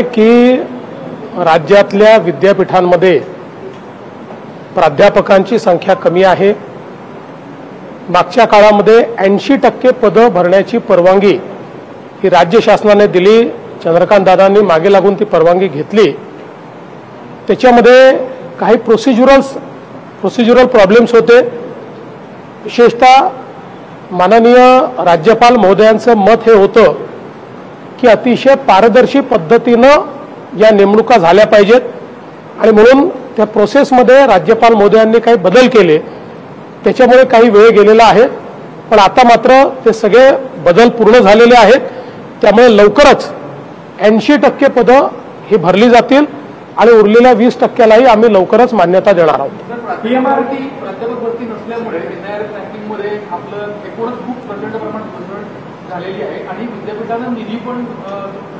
की राज्यातल्या विद्यापीठांमध्ये प्राध्यापकांची संख्या कमी आहे। मागच्या काळामध्ये 80% पदं भरण्याची परवानगी ही राज्य शासनाने दिली। चंद्रकांत दादांनी मागे लागून ती परवानगी घेतली। त्याच्यामध्ये काही प्रोसिजरल प्रॉब्लेम्स होते। विशेषतः माननीय राज्यपाल महोदयांचं मत हे होतं की अतिशय पारदर्शी पद्धतीनं या नेमणुका झाल्या पाहिजेत आणि म्हणून त्या प्रोसेसमध्ये राज्यपाल महोदयांनी काही बदल केले। त्याच्यामुळे काही वेळ गेलेला आहे, पण आता मात्र ते सगळे बदल पूर्ण झालेले आहेत। त्यामुळे लवकरच 80% पदं ही भरली जातील आणि उरलेल्या 20%लाही आम्ही लवकरच मान्यता देणार आहोत। पीएमआरटी प्राध्यापक भरती नसल्यामुळे एनआयआरएफ रँकिंगमध्ये आपलं एकूणच खूप प्रचंड प्रमाणात घसरण झालेली आहे आणि विद्यापीठांना निधी पण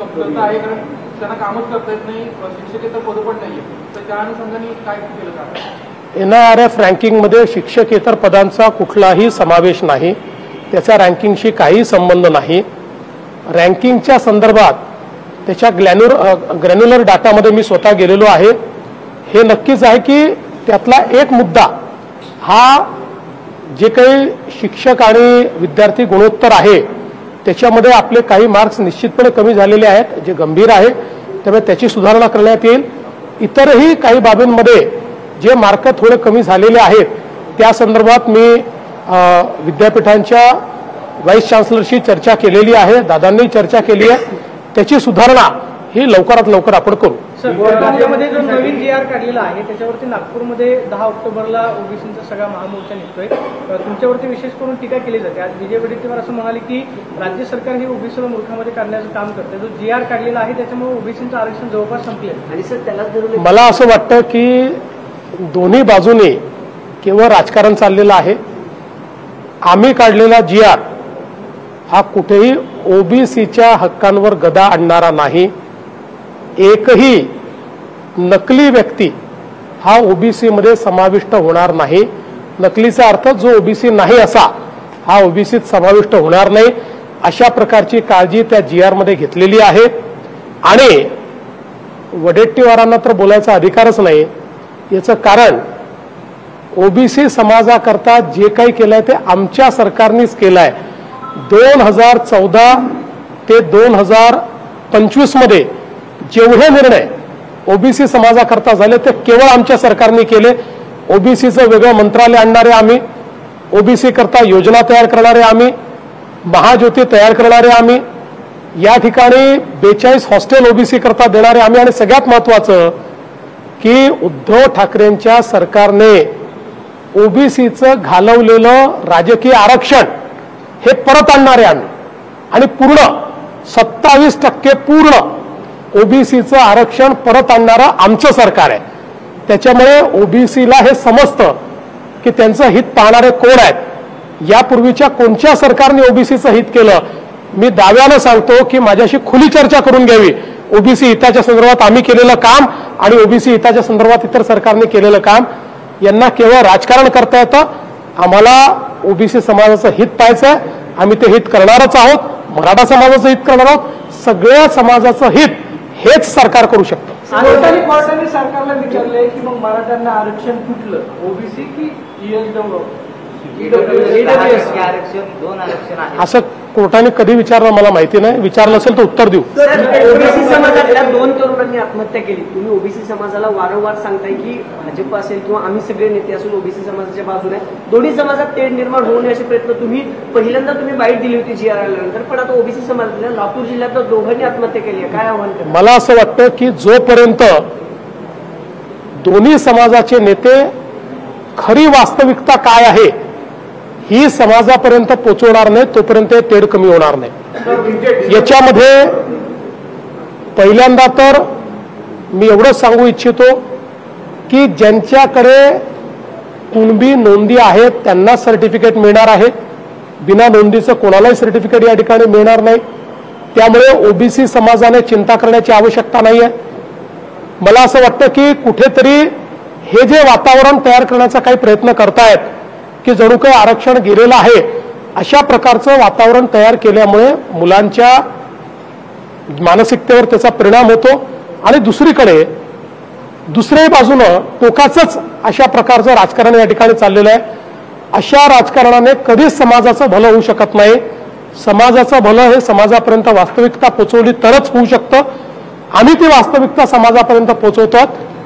कमतरता आहे, कारण त्यांना कामच करता येत नाही, शिक्षकेतर पदं पण नाहीये। तर त्या अनुषंगाने काय केलं जातं? एनआयआरएफ रँकिंगमध्ये शिक्षकेतर पदांचा कुठलाही समावेश नाही। त्याचा रँकिंगशी काही संबंध नाही। रँकिंगच्या संदर्भात त्याच्या ग्रॅन्युलर डाटामध्ये मी स्वतः गेलेलो आहे। हे नक्कीच आहे की त्यातला एक मुद्दा हा जे काही शिक्षक आणि विद्यार्थी गुणोत्तर आहे त्याच्यामध्ये आपले काही मार्क्स निश्चितपणे कमी झालेले आहेत, जे गंभीर आहे। त्यामुळे त्याची सुधारणा करण्यात येईल। इतरही काही बाबींमध्ये जे मार्क थोडे कमी झालेले आहेत त्या संदर्भात मी विद्यापीठांच्या व्हाईस चान्सलरशी चर्चा केलेली आहे, दादांनी चर्चा केली आहे। त्याची सुधारणा ही लवकरात लवकर आपण करू। राज्यामध्ये जो नवीन जीआर काढलेला आहे त्याच्यावरती नागपूरमध्ये 10 ऑक्टोबरला ओबीसीचा सगळा महामोर्चा निघतोय। तुमच्यावरती विशेष करून टीका केली जाते। आज विजय वडेट्टीवार असं म्हणाले की राज्य सरकार हे ओबीसीला मूर्खामध्ये काढण्याचं काम करते। जो जीआर काढलेला आहे त्याच्यामुळे ओबीसीचं आरक्षण जवळपास संपले आणि सर त्याला मला असं वाटतं की दोन्ही बाजूने केवळ राजकारण चाललेलं आहे। आम्ही काढलेला जीआर हा कुठेही ओबीसीच्या हक्कांवर गदा आणणारा नाही। एकही नकली व्यक्ती हा ओबीसी मध्ये समाविष्ट होणार नाही। नकलीचा अर्थ जो ओबीसी नाही असा हा ओबीसीत समाविष्ट होणार नाही, अशा प्रकारची काळजी त्या जीआर मध्ये घेतलेली आहे। आणि वडेट्टीवारांना तर बोलायचा अधिकारच नाही। याचं कारण ओबीसी समाजाकरता जे काही केलंय ते आमच्या सरकारनेच केलंय। 2014 ते 2025 मध्ये जेवढे निर्णय ओबीसी समाजाकरता झाले ते केवळ आमच्या सरकारने केले। ओबीसीचं वेगळं मंत्रालय आणणारे आम्ही, ओबीसी करता योजना तयार करणारे आम्ही, महाज्योती तयार करणारे आम्ही, या ठिकाणी 42 हॉस्टेल ओबीसी करता देणारे आम्ही, आणि सगळ्यात महत्त्वाचं की उद्धव ठाकरेंच्या सरकारने ओबीसीचं घालवलेलं राजकीय आरक्षण हे परत आणणारे आम्ही, आणि पूर्ण 27% पूर्ण ओबीसीचं आरक्षण परत आणणारं आमचं सरकार आहे। त्याच्यामुळे ओबीसीला हे समजतं की त्यांचं हित पाहणारे कोण आहेत। यापूर्वीच्या कोणत्या सरकारने ओबीसीचं हित केलं? मी दाव्यानं सांगतो की माझ्याशी खुली चर्चा करून घ्यावी। ओबीसी हिताच्या संदर्भात आम्ही केलेलं काम आणि ओबीसी हिताच्या संदर्भात इतर सरकारने केलेलं काम यांना केवळ राजकारण करता येतं। आम्हाला ओबीसी समाजाचं हित पाहायचं, आम्ही ते हित करणारच आहोत। मराठा समाजाचं हित करणार आहोत। सगळ्या समाजाचं हित हेच सरकार करू शकतं। कोर्टाने सरकारला विचारले की मग मराठ्यांना आरक्षण कुठलं, ओबीसी की असं कोर्टाने कधी विचारलं मला माहिती नाही। विचारलं असेल तर उत्तर देऊ। ओबीसी समाजातल्या 2 तरुणांनी आत्महत्या केली। तुम्ही ओबीसी समाजाला वारंवार सांगताय की भाजप असेल किंवा आम्ही सगळे नेते असून ओबीसी समाजाच्या बाजूने दोन्ही समाजात तेढ निर्माण होऊ नये असे प्रयत्न तुम्ही पहिल्यांदा बाईट दिली होती जीआर आल्यानंतर, पण आता ओबीसी समाजातल्या लातूर जिल्ह्यातल्या दोघांनी आत्महत्या केली आहे। काय आव्हान करणार? मला असं वाटतं की जोपर्यंत दोन्ही समाजाचे नेते खरी वास्तविकता काय आहे ही समाजापर्यंत पोहोचवणार नाही तोपर्यंत तेढ कमी होणार नाही। याच्यामध्ये पहिल्यांदा तर मी एवढंच सांगू इच्छितो की ज्यांच्याकडे कुणबी नोंदी आहेत त्यांना सर्टिफिकेट मिळणार आहे। बिना नोंदीचं कोणालाही सर्टिफिकेट या ठिकाणी मिळणार नाही। त्यामुळे ओबीसी समाजाने चिंता करण्याची आवश्यकता नाही आहे। मला असं वाटतं की कुठेतरी हे जे वातावरण तयार करण्याचा काही प्रयत्न करतायत की जणू काही आरक्षण गेलेलं आहे, अशा प्रकारचं वातावरण तयार केल्यामुळे मुलांच्या मानसिकतेवर त्याचा परिणाम होतो आणि दुसरीकडे दुसऱ्याही बाजूनं टोकाचंच अशा प्रकारचं राजकारण या ठिकाणी चाललेलं आहे. अशा राजकारणाने कधीच समाजाचं भलं होऊ शकत नाही. समाजाचं भलं हे समाजापर्यंत वास्तविकता पोहोचवली तरच होऊ शकतं. आम्ही ती वास्तविकता समाजापर्यंत पोहोचवतो.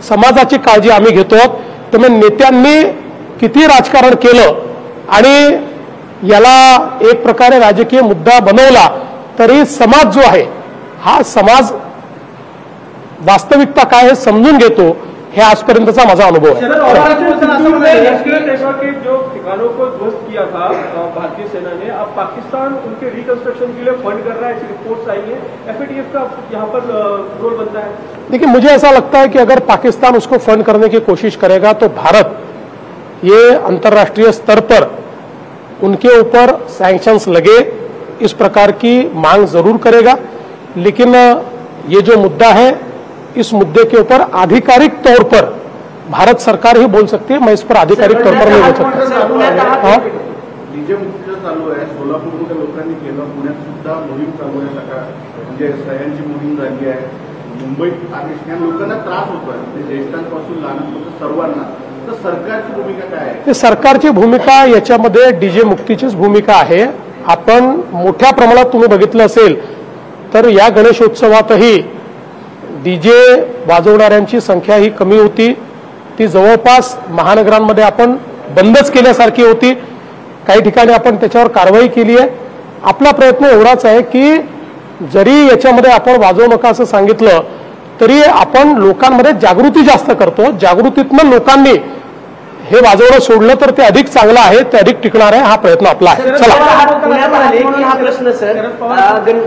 समाजाची काळजी आम्ही घेतो. त्यामुळे नेत्यांनी किती राजकारण केलं आणि याला एक प्रकारे राजकीय मुद्दा बनवला तरी समाज जो आहे हा समाज वास्तविकता काय हे समजून घेतो. हे आजपर्यंतचा माझा अनुभव आहे. के जो ठिकानों को ध्वस्त किया था भारतीय सेना ने, अब पाकिस्तान उनके रिकंस्ट्रक्शन के लिए फंड कर रहा है, ऐसी रिपोर्ट्स आई है. FATF का यहाँ पर रोल बनता है. देखिए, मुझे ऐसा लगता है कि अगर पाकिस्तान उसको फंड करने की कोशिश करेगा तो भारत ये अंतर्राष्ट्रीय स्तर पर उनके ऊपर सैंक्शंस लगे इस प्रकार की मांग जरूर करेगा. लेकिन ये जो मुद्दा है इस मुद्दे के ऊपर आधिकारिक तौर पर भारत सरकार ही बोल सकती है. मैं इस पर आधिकारिक तौर पर नहीं बोल सकता. डीजे मुक्तीचं चालू आहे. सोलापूरमध्ये लोकांनी केलं, पुण्यात सुद्धा मोहीम चालू आहे. सकाळ म्हणजे सह्यांची मोहीम झाली आहे. मुंबईत या लोकांना त्रास होतोय, ज्येष्ठांपासून लहानांपासून सर्वांना. तर सरकारची भूमिका काय आहे? सरकारची भूमिका याच्यामध्ये डीजे मुक्तीचीच भूमिका आहे. आपण मोठ्या प्रमाणात तुम्ही बघितलं असेल तर या गणेशोत्सवातही डीजे वाजवणाऱ्यांची संख्या ही कमी होती. ती जवळपास महानगरांमध्ये आपण बंदच केल्यासारखी होती. काही ठिकाणी आपण त्याच्यावर कारवाई केली आहे. आपला प्रयत्न एवढाच आहे की जरी याच्यामध्ये आपण वाजवू नका असं सांगितलं तरी आपण लोकांमध्ये जागृती जास्त करतो. जागृतीतनं लोकांनी हे वाजवणं सोडलं तर ते अधिक चांगलं आहे, ते अधिक टिकणार आहे. हा प्रयत्न आपला आहे. चला, हा प्रश्न सर,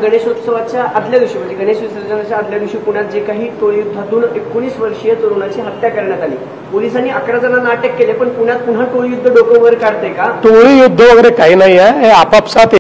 गणेशोत्सवाच्या आदल्या दिवशी म्हणजे गणेश विसर्जनाच्या आदल्या दिवशी पुण्यात जे काही टोळी युद्धातून 19 वर्षीय तरुणाची हत्या करण्यात आली, पोलिसांनी 11 जणांना अटक केले, पण पुण्यात पुन्हा टोळी युद्ध डोकं वर काढते का? टोळी युद्ध वगैरे काही नाही आहे. हे आपापसात